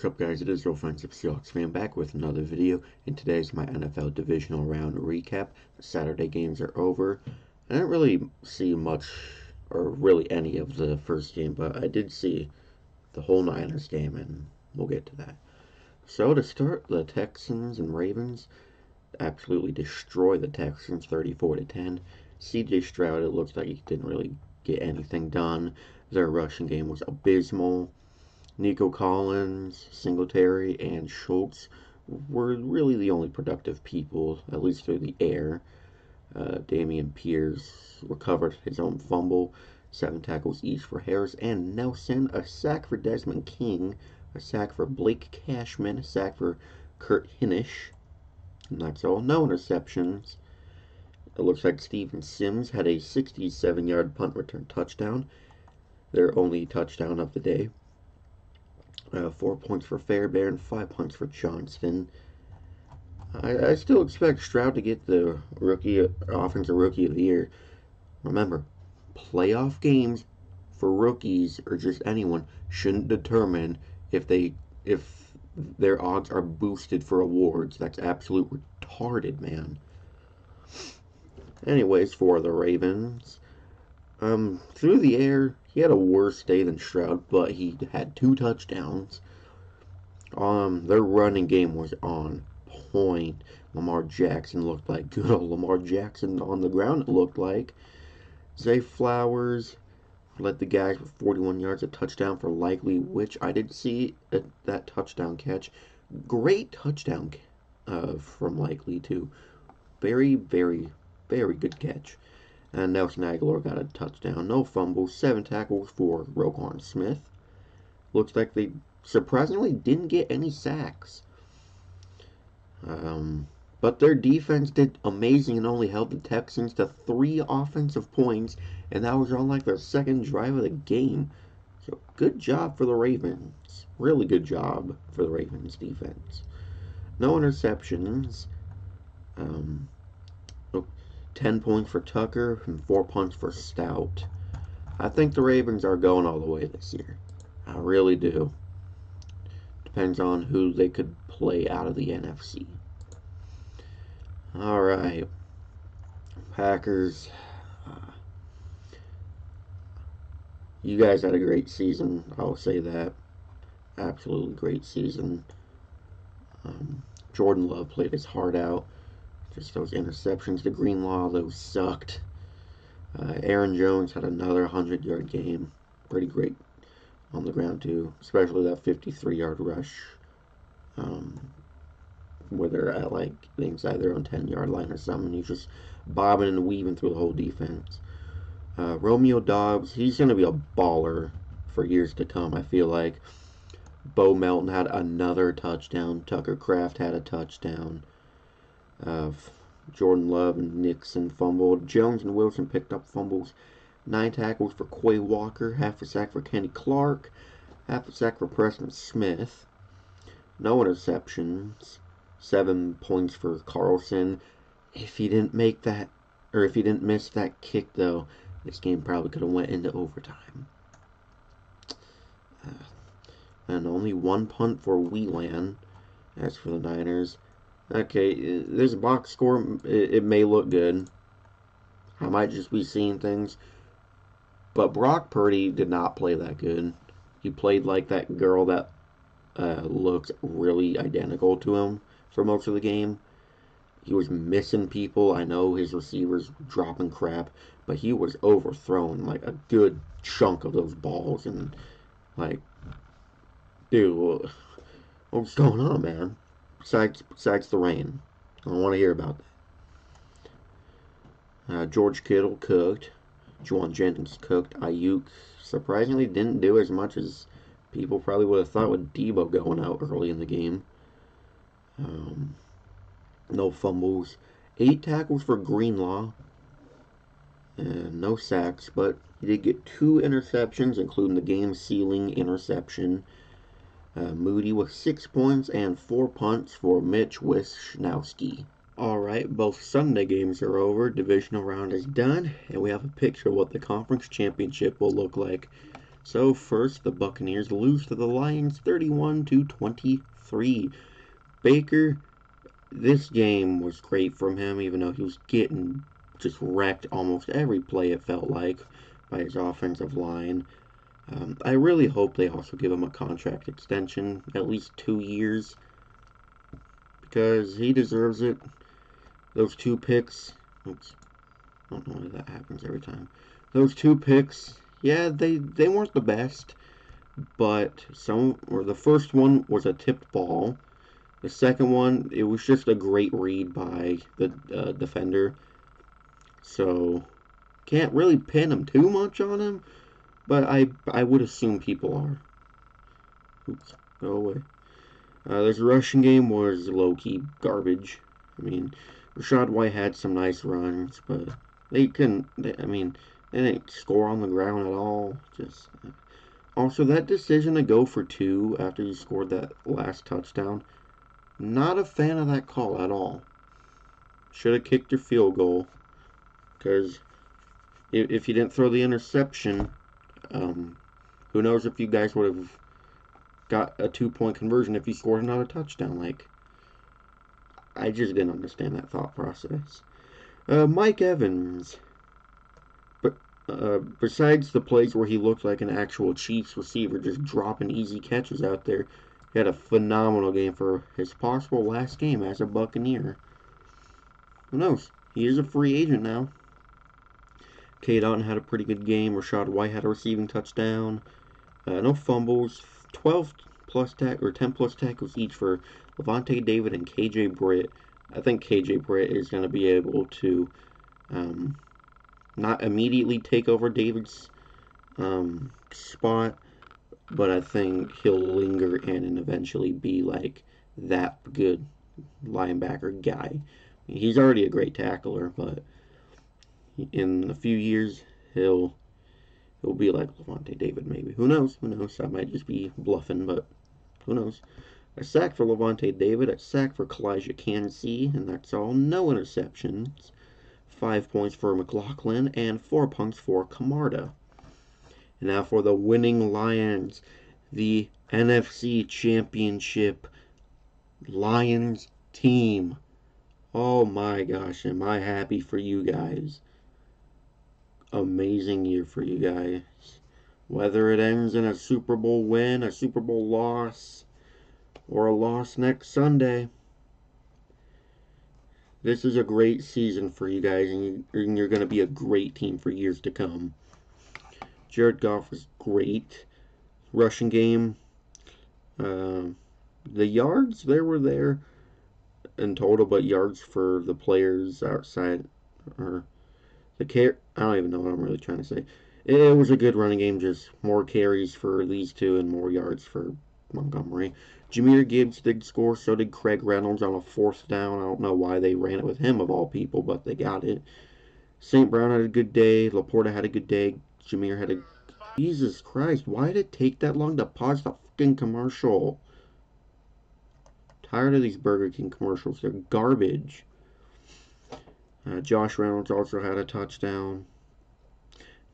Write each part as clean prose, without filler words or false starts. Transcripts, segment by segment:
What's up, guys? It is your offensive Seahawks fan back with another video, and today is my NFL Divisional Round recap. The Saturday games are over. I didn't really see much, or really any of the first game, but I did see the whole Niners game, and we'll get to that. So to start, the Texans and Ravens absolutely destroy the Texans 34-10. CJ Stroud, it looks like he didn't really get anything done. Their rushing game was abysmal. Nico Collins, Singletary, and Schultz were really the only productive people, at least through the air. Damian Pierce recovered his own fumble, 7 tackles each for Harris and Nelson, a sack for Desmond King, a sack for Blake Cashman, a sack for Kurt Hinish, and that's all. No interceptions. It looks like Steven Sims had a 67-yard punt return touchdown, their only touchdown of the day. 4 points for Fairbairn, 5 points for Johnston. I still expect Stroud to get the offensive rookie of the year. Remember, playoff games for rookies or just anyone shouldn't determine if their odds are boosted for awards. That's absolute retarded, man. Anyways, for the Ravens, through the air, he had a worse day than Stroud, but he had 2 touchdowns. Their running game was on point. Lamar Jackson looked like good old Lamar Jackson on the ground, it looked like. Zay Flowers led the guys with 41 yards, a touchdown for Likely, which I did see that touchdown catch. Great touchdown from Likely, too. Very, very, very good catch. And Nelson Aguilar got a touchdown. No fumbles, 7 tackles for Roquan Smith. Looks like they surprisingly didn't get any sacks. But their defense did amazing and only held the Texans to 3 offensive points, and that was on like their second drive of the game. So good job for the Ravens. Really good job for the Ravens defense. No interceptions. 10 points for Tucker and 4 points for Stout. I think the Ravens are going all the way this year. I really do. Depends on who they could play out of the NFC. Alright. Packers. You guys had a great season. I'll say that. Absolutely great season. Jordan Love played his heart out. Just those interceptions to Greenlaw, those sucked. Aaron Jones had another 100-yard game. Pretty great on the ground, too. Especially that 53-yard rush. Where they're at, like, inside their own 10-yard line or something. He's just bobbing and weaving through the whole defense. Romeo Dobbs, he's going to be a baller for years to come, I feel like. Bo Melton had another touchdown. Tucker Kraft had a touchdown. Jordan Love and Nixon fumbled. Jones and Wilson picked up fumbles. 9 tackles for Quay Walker. Half a sack for Kenny Clark. Half a sack for Preston Smith. No interceptions. 7 points for Carlson. If he didn't make that, or if he didn't miss that kick, though, this game probably could have went into overtime. And only 1 punt for Whelan. As for the Niners, okay, this box score, it may look good. I might just be seeing things. But Brock Purdy did not play that good. He played like that girl that looks really identical to him for most of the game. He was missing people. I know his receivers dropping crap, but he was overthrowing like a good chunk of those balls. And, like, dude, what's going on, man? Besides the rain. I don't want to hear about that. George Kittle cooked. Juwan Jennings cooked. Ayuk surprisingly didn't do as much as people probably would have thought with Debo going out early in the game. No fumbles. 8 tackles for Greenlaw. And no sacks, but he did get 2 interceptions, including the game-sealing interception. Moody with 6 points and 4 punts for Mitch Wishnowsky. Alright, both Sunday games are over. Divisional round is done, and we have a picture of what the conference championship will look like. So first, the Buccaneers lose to the Lions 31-23. Baker, this game was great from him, even though he was getting just wrecked almost every play, it felt like, by his offensive line. I really hope they also give him a contract extension, at least 2 years, because he deserves it. Those two picks, oops, I don't know why that happens every time. Those two picks, yeah, they weren't the best, but the first one was a tipped ball. The second one, it was just a great read by the defender. So, can't really pin him too much on him, but I would assume people are. Oops, go away. This rushing game was low-key garbage. I mean, Rashad White had some nice runs, but they couldn't. They didn't score on the ground at all. Just also that decision to go for two after you scored that last touchdown. Not a fan of that call at all. Should have kicked your field goal, because if you didn't throw the interception, who knows if you guys would have got a 2-point conversion if you scored another touchdown. Like, I just didn't understand that thought process. Mike Evans, but besides the plays where he looked like an actual Chiefs receiver, just dropping easy catches out there, he had a phenomenal game for his possible last game as a Buccaneer. Who knows? He is a free agent now. Cade Otton had a pretty good game. Rashad White had a receiving touchdown. No fumbles. 10 plus tackles each for Levante David and KJ Britt. I think KJ Britt is going to be able to not immediately take over David's spot, but I think he'll linger in and eventually be like that good linebacker guy. He's already a great tackler, but in a few years he'll be like Levante David maybe. Who knows? Who knows? I might just be bluffing, but who knows? A sack for Levante David, a sack for Kalijah Kancey, and that's all. No interceptions. 5 points for McLaughlin, and 4 points for Camarda. And now for the winning Lions, the NFC Championship Lions team. Oh my gosh, am I happy for you guys. Amazing year for you guys. Whether it ends in a Super Bowl win, a Super Bowl loss, or a loss next Sunday, this is a great season for you guys, and you're going to be a great team for years to come. Jared Goff was great. Rushing game, the yards, they were there in total, but yards for the players outside, or I don't even know what I'm really trying to say. It was a good running game, just more carries for these two and more yards for Montgomery. Jahmyr Gibbs did score, so did Craig Reynolds on a 4th down. I don't know why they ran it with him of all people, but they got it. St. Brown had a good day. Laporta had a good day. Jahmyr had a... Jesus Christ, why did it take that long to pause the fucking commercial? Tired of these Burger King commercials. They're garbage. Josh Reynolds also had a touchdown.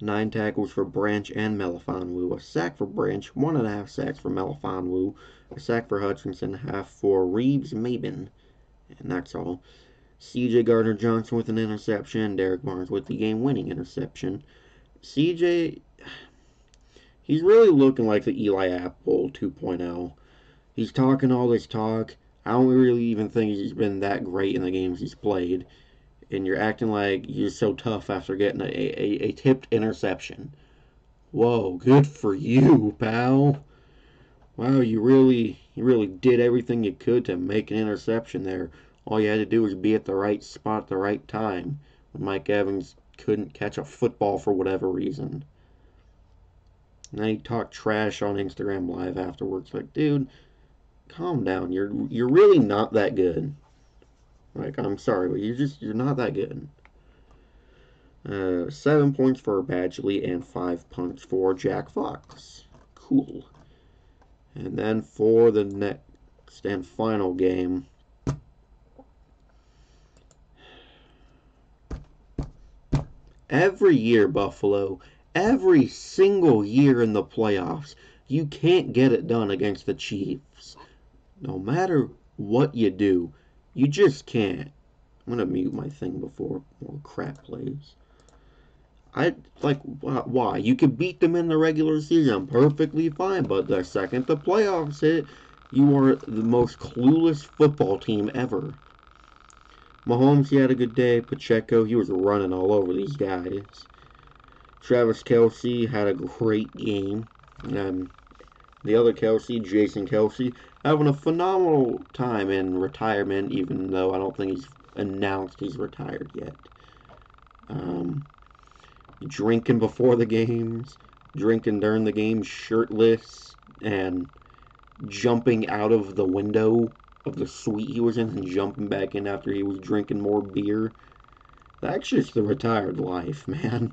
9 tackles for Branch and Melifonwu. A sack for Branch, 1.5 sacks for Melifonwu. A sack for Hutchinson, half for Reeves-Maybin. And that's all. C.J. Gardner-Johnson with an interception. Derek Barnes with the game-winning interception. C.J., he's really looking like the Eli Apple 2.0. He's talking all this talk. I don't really even think he's been that great in the games he's played. And you're acting like you're so tough after getting a tipped interception. Whoa, good for you, pal. Wow, you really did everything you could to make an interception there. All you had to do was be at the right spot at the right time when Mike Evans couldn't catch a football for whatever reason. And then he talked trash on Instagram Live afterwards. Like, dude, calm down. You're really not that good. Like, I'm sorry, but you're not that good. 7 points for Badgley and 5 points for Jack Fox. Cool. And then for the next and final game, every year, Buffalo, every single year in the playoffs, you can't get it done against the Chiefs. No matter what you do, you just can't. I'm going to mute my thing before more crap plays. Why? You could beat them in the regular season perfectly fine, but the second the playoffs hit, you are the most clueless football team ever. Mahomes, he had a good day. Pacheco, he was running all over these guys. Travis Kelce had a great game. The other Kelce, Jason Kelce, having a phenomenal time in retirement, even though I don't think he's announced he's retired yet. Drinking before the games, drinking during the games, shirtless, and jumping out of the window of the suite he was in and jumping back in after he was drinking more beer. That's just the retired life, man.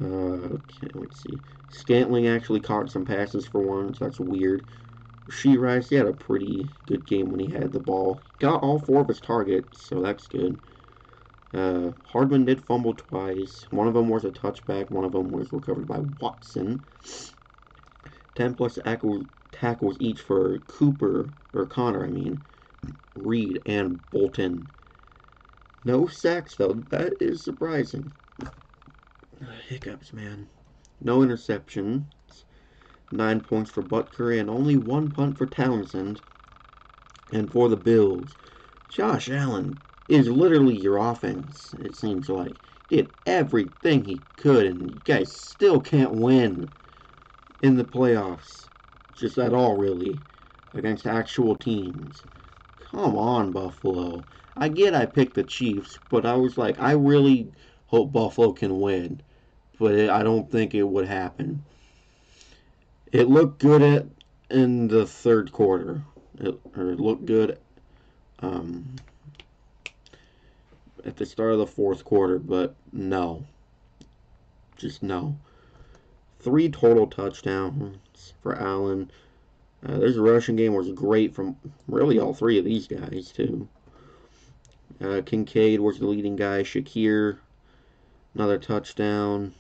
Okay, let's see. Scantling actually caught some passes for once. That's weird. Rasheed Rice, he had a pretty good game when he had the ball. Got all 4 of his targets, so that's good. Hardman did fumble twice. One of them was a touchback. One of them was recovered by Watson. 10 plus tackles each for Connor, Reed and Bolton. No sacks, though. That is surprising. Hiccups, man. No interceptions. 9 points for Butker and only 1 punt for Townsend. And for the Bills, Josh Allen is literally your offense, it seems like. Did everything he could, and you guys still can't win in the playoffs. Just at all, really. Against actual teams. Come on, Buffalo. I get I picked the Chiefs, but I was like, I really hope Buffalo can win. But I don't think it would happen. It looked good in the third quarter. It looked good at the start of the fourth quarter, but no. Just no. 3 total touchdowns for Allen. This rushing game was great from really all 3 of these guys, too. Kincaid was the leading guy. Shakir, another touchdown.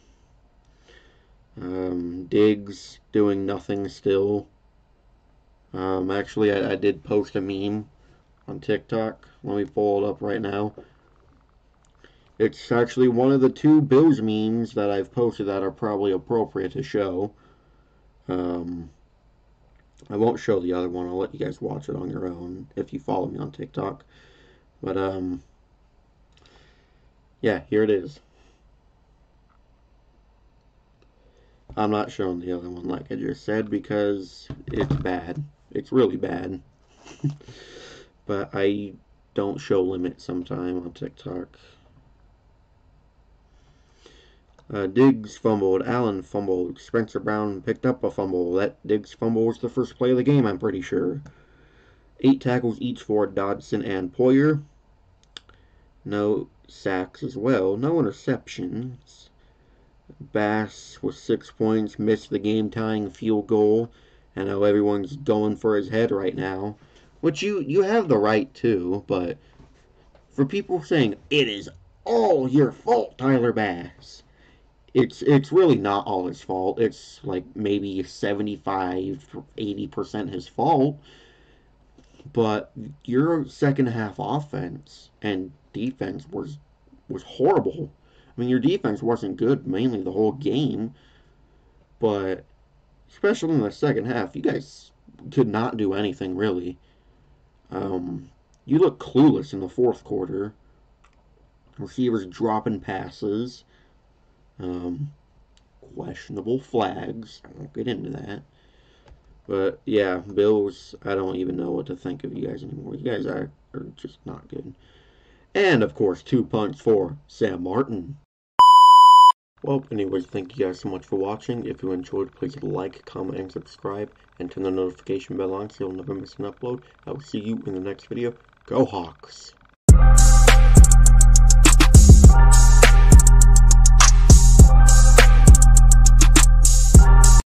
Diggs doing nothing still. Actually, I did post a meme on TikTok. Let me pull it up right now. It's actually one of the 2 Bills memes that I've posted that are probably appropriate to show. I won't show the other one. I'll let you guys watch it on your own if you follow me on TikTok. But, yeah, here it is. I'm not showing the other one like I just said because it's bad. It's really bad. But I don't show limits sometime on TikTok. Diggs fumbled. Allen fumbled. Spencer Brown picked up a fumble. That Diggs fumble was the first play of the game, I'm pretty sure. 8 tackles each for Dodson and Poyer. No sacks as well. No interceptions. Bass with 6 points. Missed the game-tying field goal. I know everyone's going for his head right now. Which you have the right to, but for people saying, it is all your fault, Tyler Bass. It's really not all his fault. It's like maybe 75-80% his fault. But your second half offense and defense was horrible. I mean, your defense wasn't good mainly the whole game, but especially in the second half, you guys could not do anything really. You look clueless in the fourth quarter. Receivers dropping passes. Questionable flags. I won't get into that. But, yeah, Bills, I don't even know what to think of you guys anymore. You guys are just not good. And, of course, 2 punts for Sam Martin. Well, anyways, thank you guys so much for watching. If you enjoyed, please like, comment, and subscribe. And turn the notification bell on so you'll never miss an upload. I will see you in the next video. Go Hawks!